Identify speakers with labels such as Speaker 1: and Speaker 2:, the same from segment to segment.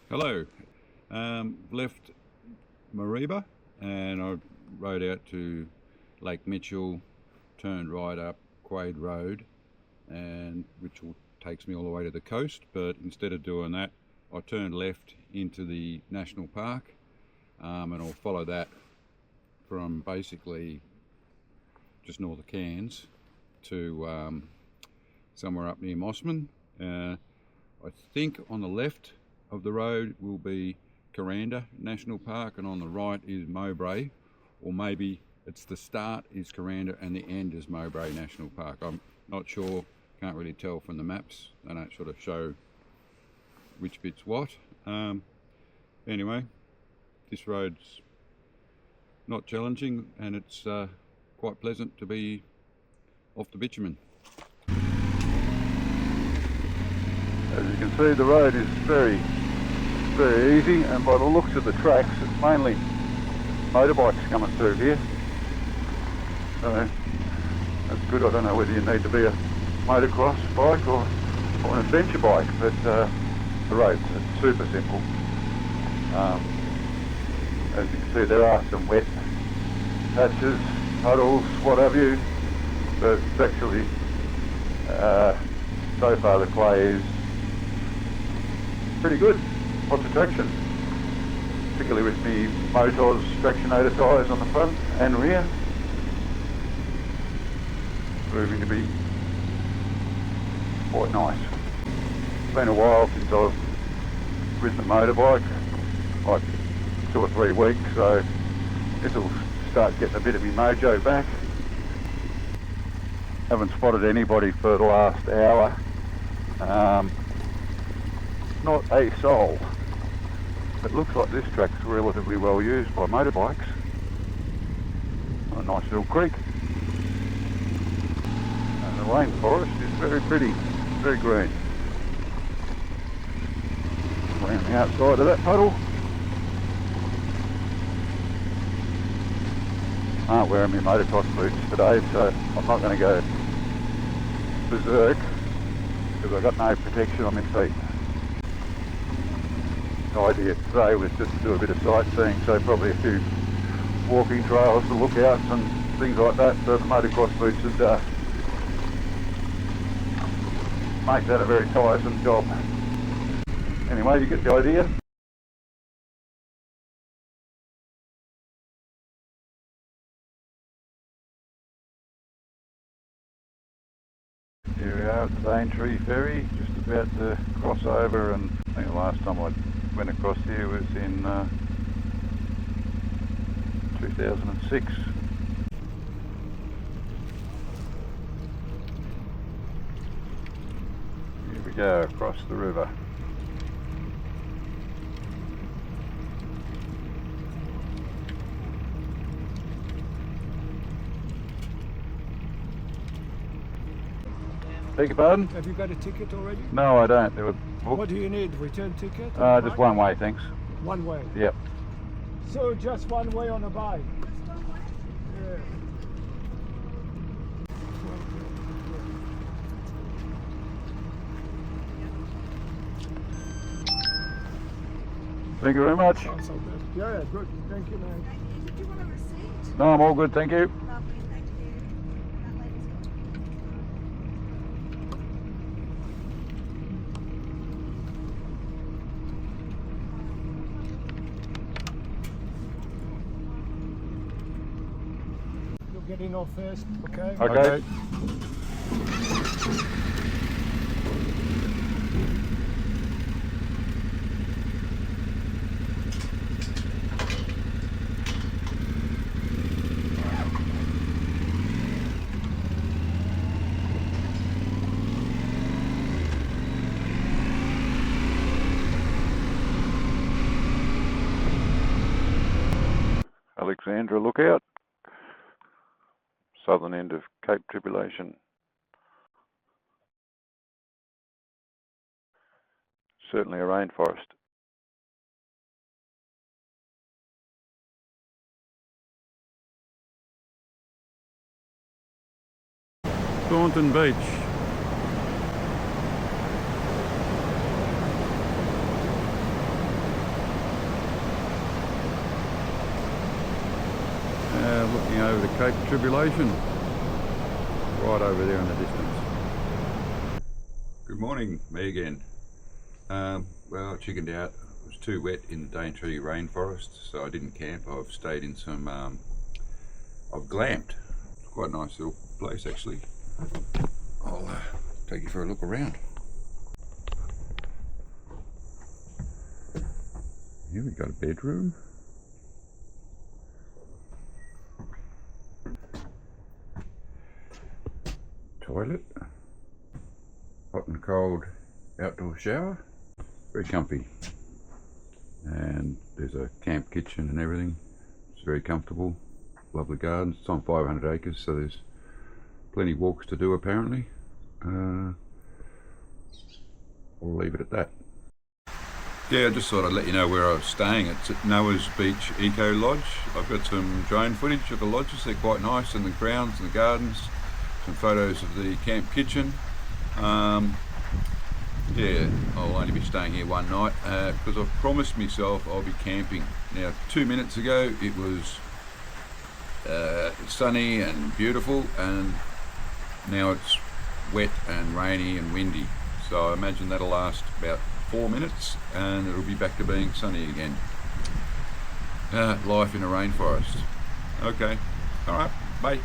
Speaker 1: Hello. Left Mareeba and I rode out to Lake Mitchell, turned right up Quade Road, and which takes me all the way to the coast. But instead of doing that, I turned left into the national park, and I'll follow that from basically just north of Cairns to somewhere up near Mossman. I think on the left of the road will be Kuranda National Park, and on the right is Mowbray, or maybe it's the start is Kuranda and the end is Mowbray National Park. I'm not sure, can't really tell from the maps. They don't sort of show which bit's what. Anyway, this road's not challenging and it's quite pleasant to be off the bitumen.
Speaker 2: As you can see, the road is very easy, and by the looks of the tracks, it's mainly motorbikes coming through here. So that's good. I don't know whether you need to be a motocross bike or an adventure bike, but the road's super simple. As you can see, there are some wet patches, puddles, what have you, but it's actually so far the clay is pretty good. Lots of traction, particularly with the Motors Tractionator tyres on the front and rear. Proving to be quite nice. It's been a while since I've ridden a motorbike, like 2 or 3 weeks, so this will start getting a bit of my mojo back. Haven't spotted anybody for the last hour. Not a soul. It looks like this track's relatively well used by motorbikes. A nice little creek. And the rainforest is very pretty, very green. Around the outside of that puddle. I aren't wearing my motocross boots today, so I'm not going to go berserk because I've got no protection on my feet. The idea today was just to do a bit of sightseeing, so probably a few walking trails to lookouts and things like that, so the motocross boots would make that a very tiresome job. Anyway, you get the idea. Here we are at the Daintree ferry, just about to cross over, and I think the last time I went across here was in 2006. Here we go, across the river. Beg your pardon?
Speaker 3: Have you got a ticket already?
Speaker 2: No, I don't. They were booked.
Speaker 3: What do you need? Return ticket?
Speaker 2: Just one way, thanks.
Speaker 3: One way?
Speaker 2: Yep.
Speaker 3: So just one way on a bike? Yeah.
Speaker 2: Thank you very much.
Speaker 3: Yeah, good. Thank you, man.
Speaker 4: Did you want a receipt?
Speaker 2: No, I'm all good, thank you.
Speaker 4: Lovely, thank you. That lady's got
Speaker 3: You're getting off first, okay?
Speaker 2: Okay. Alexandra lookout, southern end of Cape Tribulation. Certainly a rainforest.
Speaker 1: Thornton Beach. looking over the Cape Tribulation, right over there in the distance. Good morning, me again. Well, I chickened out. It was too wet in the Daintree rainforest, so I didn't camp. I've stayed in some, I've glamped. It's quite a nice little place actually. I'll take you for a look around. Here we got a bedroom. Toilet. Hot and cold outdoor shower. Very comfy. And there's a camp kitchen and everything. It's very comfortable. Lovely gardens. It's on 500 acres, so there's plenty of walks to do apparently. I'll leave it at that. Yeah, I just thought I'd let you know where I was staying. It's at Noah's Beach Eco Lodge. I've got some drone footage of the lodges. They're quite nice, and the grounds and the gardens. Some photos of the camp kitchen. Yeah, I'll only be staying here one night because I've promised myself I'll be camping. Now, 2 minutes ago it was sunny and beautiful, and now it's wet and rainy and windy. So I imagine that'll last about 4 minutes and it'll be back to being sunny again. Life in a rainforest. Okay, alright, bye.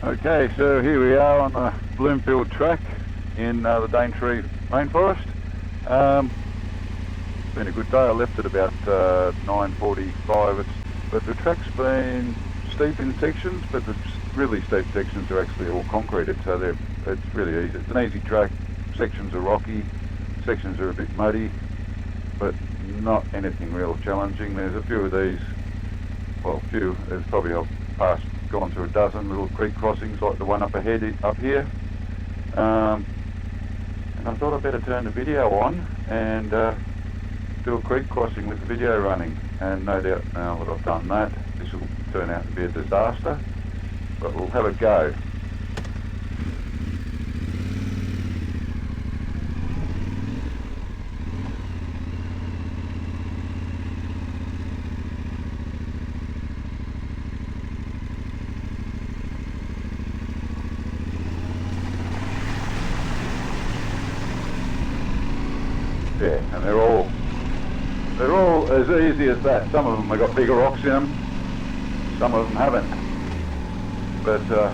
Speaker 1: Okay, so here we are on the Bloomfield track in the Daintree rainforest. It's been a good day. I left at about 9:45, but the track's been steep in sections, but the really steep sections are actually all concreted, so it's really easy. It's an easy track. Sections are rocky, sections are a bit muddy, but not anything real challenging. There's a few of these, well, there's probably gone through a dozen little creek crossings like the one up ahead up here, and I thought I'd better turn the video on and do a creek crossing with the video running, and no doubt now that I've done that this will turn out to be a disaster, but we'll have a go. Yeah, and they're all as easy as that. Some of them have got bigger rocks in them, some of them haven't. But I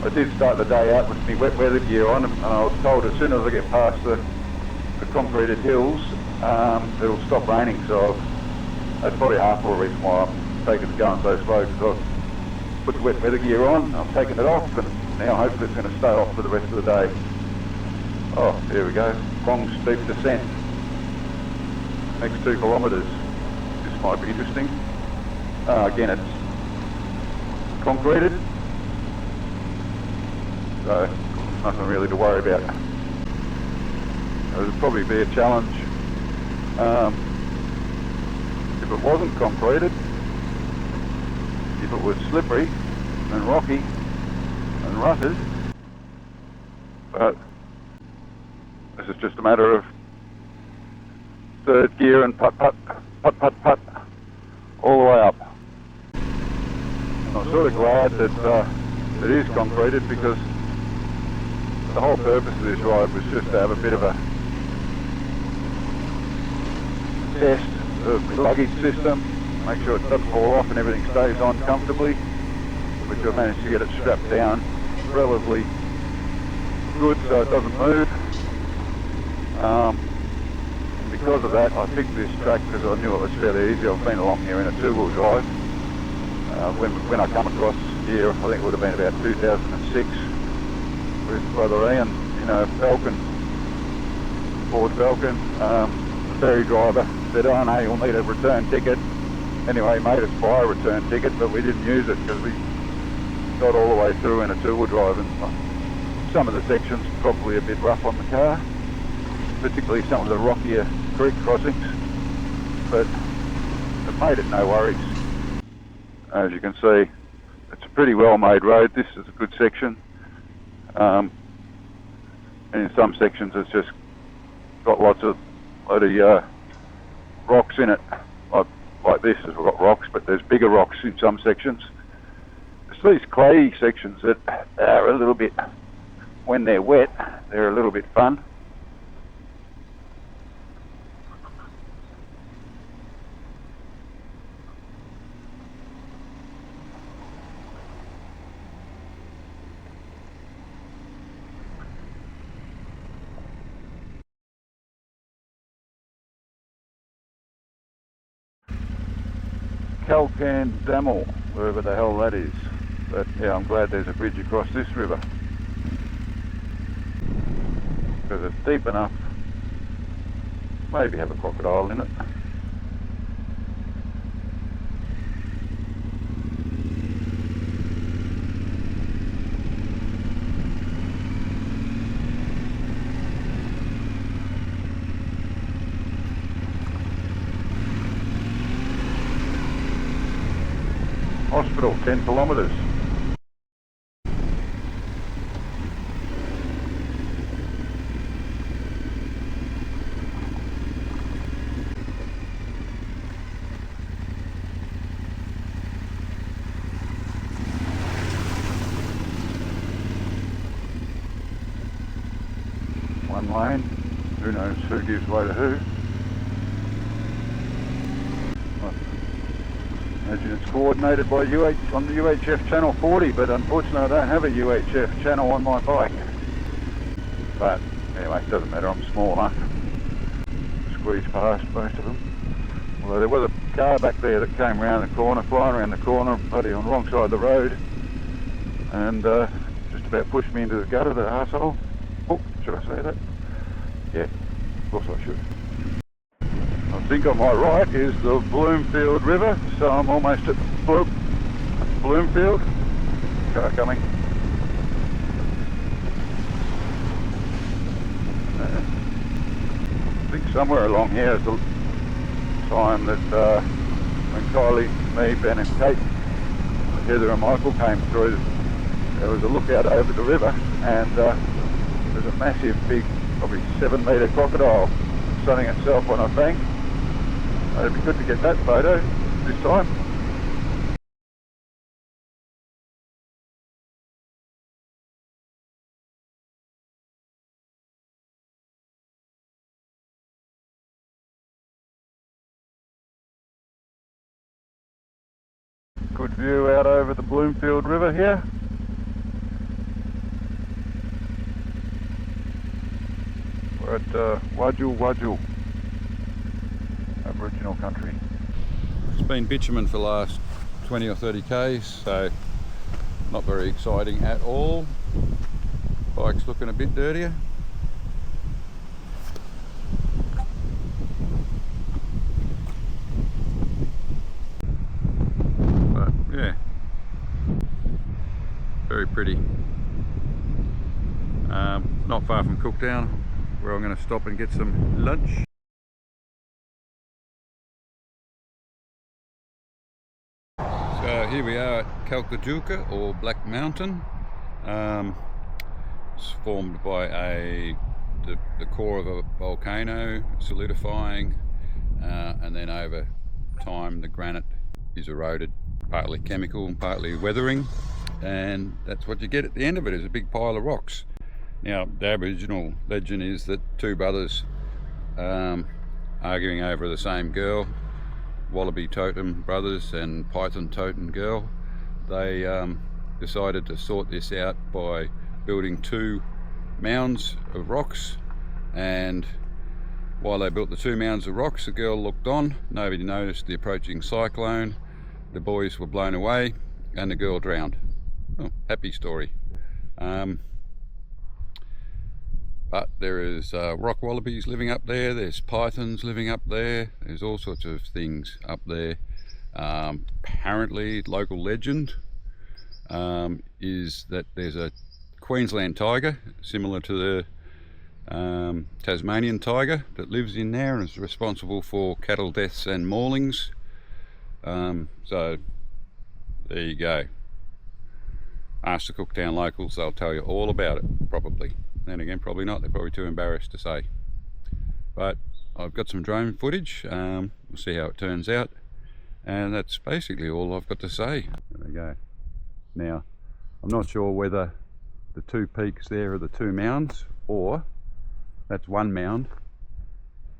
Speaker 1: did start the day out with my wet weather gear on, and I was told as soon as I get past the concreted hills, it'll stop raining. So that's probably half of the reason why I'm taking it going so slow, because I've put the wet weather gear on, I've taken it off, and now hopefully it's going to stay off for the rest of the day. Oh, here we go. Long steep descent. Next 2 kilometres. This might be interesting. Again, it's concreted, so nothing really to worry about. It would probably be a challenge if it wasn't concreted, if it was slippery and rocky and rutted, but this is just a matter of third gear and putt all the way up. And I'm sort of glad that it is concreted, because the whole purpose of this ride was just to have a bit of a test of the luggage system, make sure it doesn't fall off and everything stays on comfortably.
Speaker 2: which I managed to get it strapped down relatively good so it doesn't move. And because of that, I picked this track because I knew it was fairly easy. I've been along here in a two-wheel drive. When I come across here, I think it would have been about 2006 with Brother Ian in a Falcon, Ford Falcon. The ferry driver said, "Oh no, you'll need a return ticket." Anyway, he made us buy a return ticket, but we didn't use it because we got all the way through in a two-wheel drive, and some of the sections probably a bit rough on the car, particularly some of the rockier creek crossings, but it made it no worries. As you can see, it's a pretty well made road. This is a good section, and in some sections it's just got lots of rocks in it. Like this has got rocks, but there's bigger rocks in some sections. It's these clayey sections that are a little bit, when they're wet, they're a little bit fun. Kalkan Dammel, wherever the hell that is. But yeah, I'm glad there's a bridge across this river, because it's deep enough. Maybe have a crocodile in it. Hospital, 10 kilometres. One lane, who knows who gives way to who. Imagine it's coordinated by on the UHF channel 40, but unfortunately I don't have a UHF channel on my bike. But anyway, it doesn't matter, I'm small enough. Squeeze past most of them. Although there was a car back there that came round the corner, flying around the corner, bloody on the wrong side of the road, and just about pushed me into the gutter, the arsehole. Oh, should I say that? Yeah, of course I should. I think on my right is the Bloomfield River, so I'm almost at Bloomfield. Car coming. I think somewhere along here is the time that when Kylie, me, Ben and Kate, Heather and Michael came through, there was a lookout over the river, and there's a massive, big, probably 7-metre crocodile sunning itself on a bank. It'd be good to get that photo this time. Good view out over the Bloomfield River here. We're at Wajul Aboriginal country.
Speaker 1: It's been bitumen for the last 20 or 30 k's, so not very exciting at all. Bike's looking a bit dirtier. But yeah, very pretty. Not far from Cooktown, where I'm going to stop and get some lunch. So here we are at Kalkajuka, or Black Mountain. It's formed by the core of a volcano solidifying, and then over time the granite is eroded, partly chemical and partly weathering, and that's what you get at the end of it, is a big pile of rocks. Now, the Aboriginal legend is that two brothers arguing over the same girl, Wallaby Totem brothers and Python Totem girl, they decided to sort this out by building 2 mounds of rocks, and while they built the 2 mounds of rocks, the girl looked on. Nobody noticed the approaching cyclone. The boys were blown away and the girl drowned. Oh, happy story. But there is rock wallabies living up there, there's pythons living up there, there's all sorts of things up there. Apparently, local legend is that there's a Queensland tiger, similar to the Tasmanian tiger, that lives in there and is responsible for cattle deaths and maulings. So there you go. Ask the Cooktown locals, they'll tell you all about it, probably. Then again, probably not, they're probably too embarrassed to say. But I've got some drone footage, we'll see how it turns out. And that's basically all I've got to say. There we go. Now, I'm not sure whether the 2 peaks there are the 2 mounds, or that's 1 mound,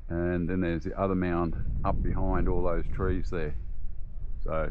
Speaker 1: and then there's the other mound up behind all those trees there. So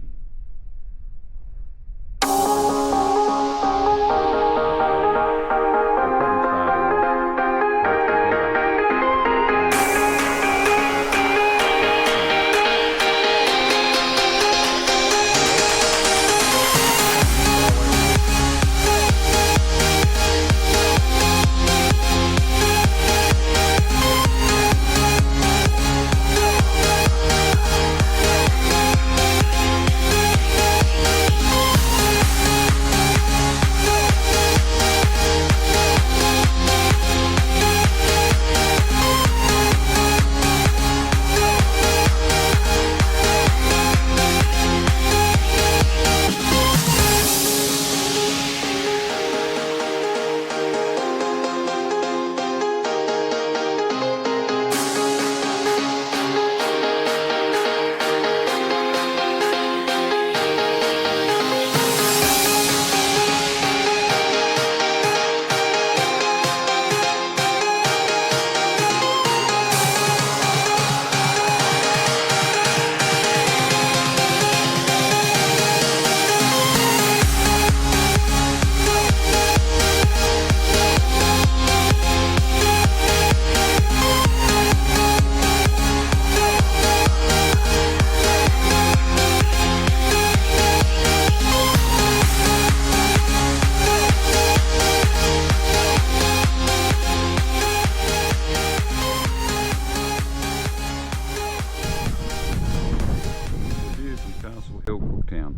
Speaker 1: Cooktown.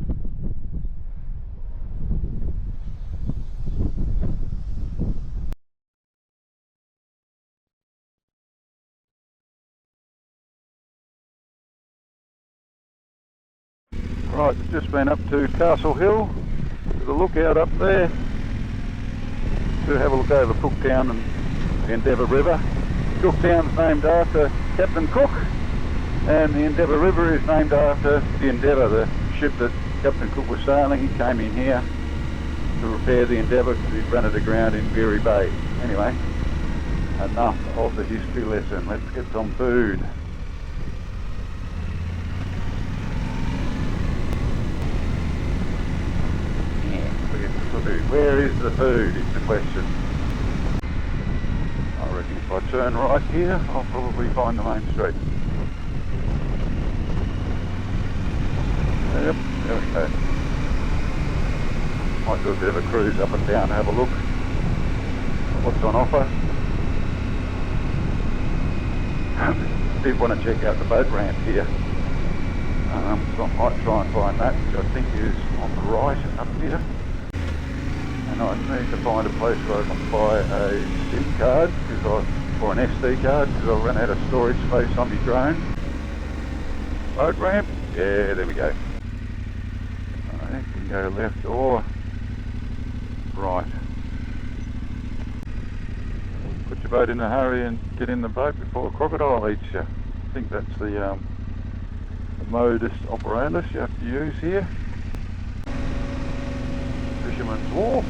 Speaker 2: Right, just been up to Castle Hill, to the lookout up there, to have a look over Cooktown and the Endeavour River. Cooktown's named after Captain Cook, and the Endeavour River is named after the Endeavour, the ship that Captain Cook was sailing. He came in here to repair the Endeavour because he'd run it aground in Beary Bay. Anyway, enough of the history lesson, let's get some food. Where is the food is the question. I reckon if I turn right here, I'll probably find the main street. Yep, there we go. Might do a bit of a cruise up and down, have a look at what's on offer. Did want to check out the boat ramp here. So I might try and find that, which I think is on the right up here. And I need to find a place where I can buy a SIM card, or an SD card, because I've run out of storage space on my drone. Boat ramp, yeah, there we go. I think you can go left or right. Put your boat in a hurry and get in the boat before a crocodile eats you. I think that's the modus operandus you have to use here. Fisherman's Wharf.